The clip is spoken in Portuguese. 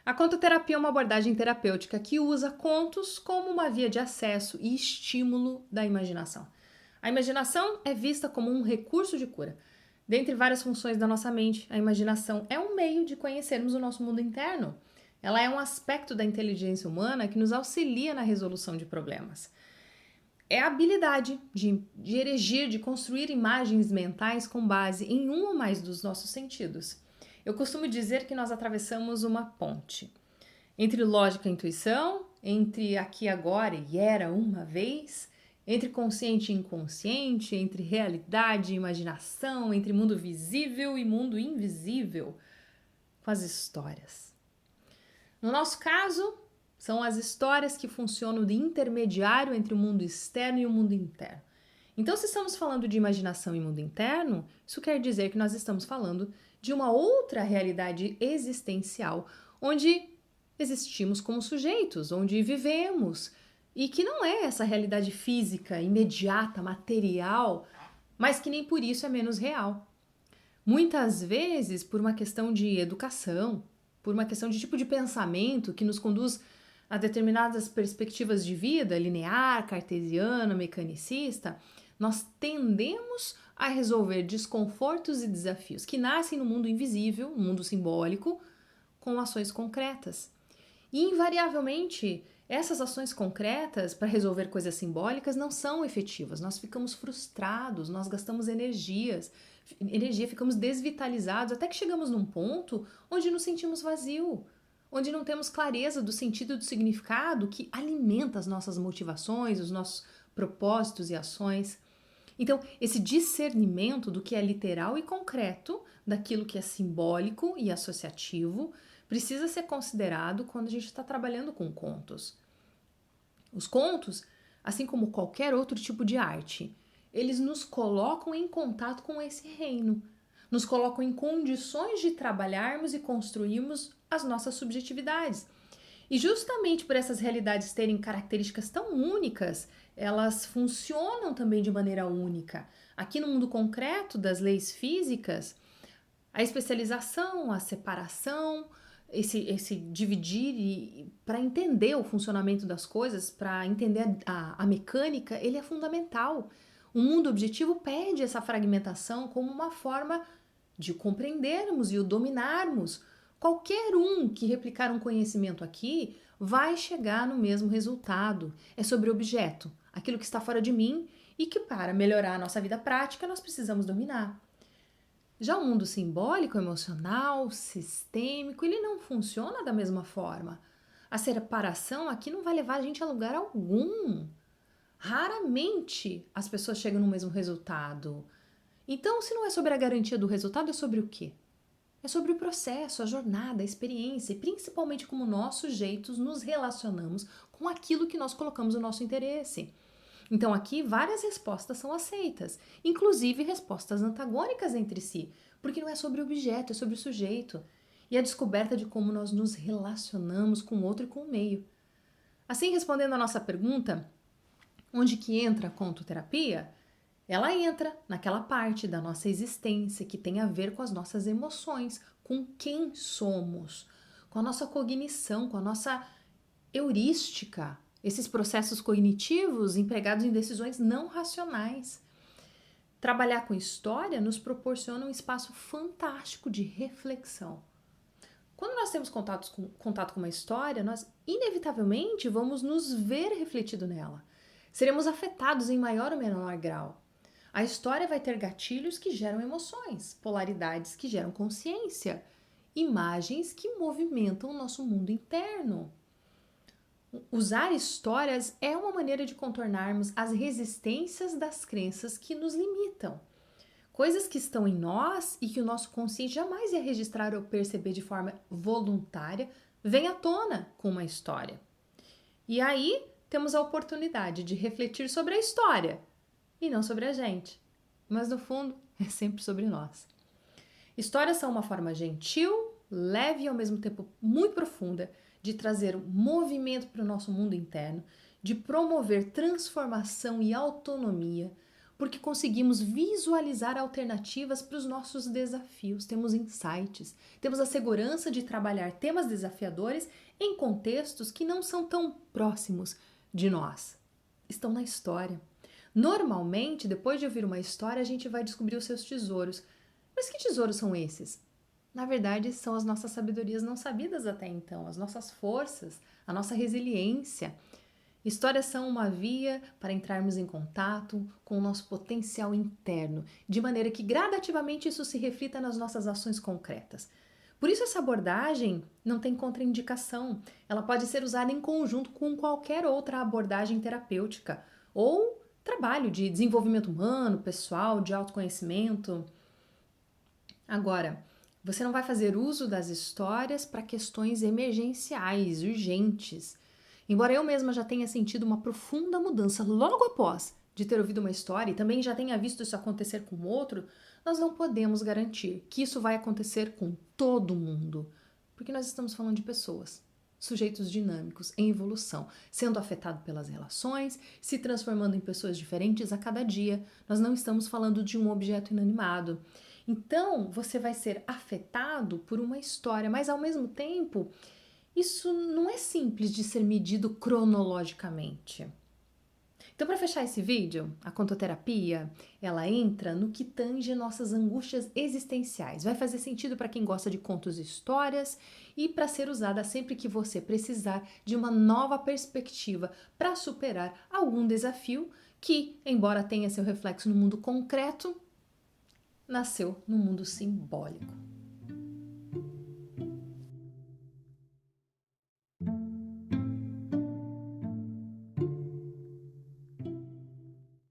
A contoterapia é uma abordagem terapêutica que usa contos como uma via de acesso e estímulo da imaginação. A imaginação é vista como um recurso de cura. Dentre várias funções da nossa mente, a imaginação é um meio de conhecermos o nosso mundo interno. Ela é um aspecto da inteligência humana que nos auxilia na resolução de problemas. É a habilidade de erigir, de construir imagens mentais com base em um ou mais dos nossos sentidos. Eu costumo dizer que nós atravessamos uma ponte entre lógica e intuição, entre aqui e agora e era uma vez, entre consciente e inconsciente, entre realidade e imaginação, entre mundo visível e mundo invisível, com as histórias. No nosso caso, são as histórias que funcionam de intermediário entre o mundo externo e o mundo interno. Então, se estamos falando de imaginação e mundo interno, isso quer dizer que nós estamos falando de uma outra realidade existencial, onde existimos como sujeitos, onde vivemos, e que não é essa realidade física, imediata, material, mas que nem por isso é menos real. Muitas vezes, por uma questão de educação, por uma questão de tipo de pensamento que nos conduz a determinadas perspectivas de vida, linear, cartesiana, mecanicista, nós tendemos a resolver desconfortos e desafios que nascem no mundo invisível, no mundo simbólico, com ações concretas. E invariavelmente, essas ações concretas para resolver coisas simbólicas não são efetivas. Nós ficamos frustrados, nós gastamos energia, ficamos desvitalizados, até que chegamos num ponto onde nos sentimos vazio, onde não temos clareza do sentido e do significado que alimenta as nossas motivações, os nossos propósitos e ações. Então, esse discernimento do que é literal e concreto, daquilo que é simbólico e associativo, precisa ser considerado quando a gente está trabalhando com contos. Os contos, assim como qualquer outro tipo de arte, eles nos colocam em contato com esse reino, nos colocam em condições de trabalharmos e construirmos as nossas subjetividades. E justamente por essas realidades terem características tão únicas, elas funcionam também de maneira única. Aqui no mundo concreto das leis físicas, a especialização, a separação, esse dividir para entender o funcionamento das coisas, para entender a mecânica, ele é fundamental. O mundo objetivo pede essa fragmentação como uma forma de compreendermos e o dominarmos. Qualquer um que replicar um conhecimento aqui vai chegar no mesmo resultado. É sobre o objeto, aquilo que está fora de mim e que, para melhorar a nossa vida prática, nós precisamos dominar. Já o mundo simbólico, emocional, sistêmico, ele não funciona da mesma forma. A separação aqui não vai levar a gente a lugar algum. Raramente as pessoas chegam no mesmo resultado. Então, se não é sobre a garantia do resultado, é sobre o quê? É sobre o processo, a jornada, a experiência e principalmente como nós, sujeitos, nos relacionamos com aquilo que nós colocamos o nosso interesse. Então aqui várias respostas são aceitas, inclusive respostas antagônicas entre si, porque não é sobre o objeto, é sobre o sujeito. E a descoberta de como nós nos relacionamos com o outro e com o meio. Assim, respondendo a nossa pergunta, onde que entra a contoterapia? Ela entra naquela parte da nossa existência que tem a ver com as nossas emoções, com quem somos, com a nossa cognição, com a nossa heurística, esses processos cognitivos empregados em decisões não racionais. Trabalhar com história nos proporciona um espaço fantástico de reflexão. Quando nós temos contato com uma história, nós inevitavelmente vamos nos ver refletido nela. Seremos afetados em maior ou menor grau. A história vai ter gatilhos que geram emoções, polaridades que geram consciência, imagens que movimentam o nosso mundo interno. Usar histórias é uma maneira de contornarmos as resistências das crenças que nos limitam. Coisas que estão em nós e que o nosso consciente jamais ia registrar ou perceber de forma voluntária, vem à tona com uma história. E aí temos a oportunidade de refletir sobre a história e não sobre a gente. Mas no fundo é sempre sobre nós. Histórias são uma forma gentil, leve e ao mesmo tempo muito profunda de trazer movimento para o nosso mundo interno, de promover transformação e autonomia, porque conseguimos visualizar alternativas para os nossos desafios, temos insights, temos a segurança de trabalhar temas desafiadores em contextos que não são tão próximos de nós. Estão na história. Normalmente, depois de ouvir uma história, a gente vai descobrir os seus tesouros. Mas que tesouros são esses? Na verdade, são as nossas sabedorias não sabidas até então, as nossas forças, a nossa resiliência. Histórias são uma via para entrarmos em contato com o nosso potencial interno, de maneira que gradativamente isso se reflita nas nossas ações concretas. Por isso, essa abordagem não tem contraindicação. Ela pode ser usada em conjunto com qualquer outra abordagem terapêutica ou trabalho de desenvolvimento humano, pessoal, de autoconhecimento. Agora, você não vai fazer uso das histórias para questões emergenciais, urgentes. Embora eu mesma já tenha sentido uma profunda mudança logo após de ter ouvido uma história e também já tenha visto isso acontecer com outro, nós não podemos garantir que isso vai acontecer com todo mundo, porque nós estamos falando de pessoas, sujeitos dinâmicos em evolução, sendo afetados pelas relações, se transformando em pessoas diferentes a cada dia. Nós não estamos falando de um objeto inanimado. Então, você vai ser afetado por uma história, mas ao mesmo tempo, isso não é simples de ser medido cronologicamente. Então, para fechar esse vídeo, a contoterapia, ela entra no que tange nossas angústias existenciais. Vai fazer sentido para quem gosta de contos e histórias e para ser usada sempre que você precisar de uma nova perspectiva para superar algum desafio que, embora tenha seu reflexo no mundo concreto, nasceu no mundo simbólico.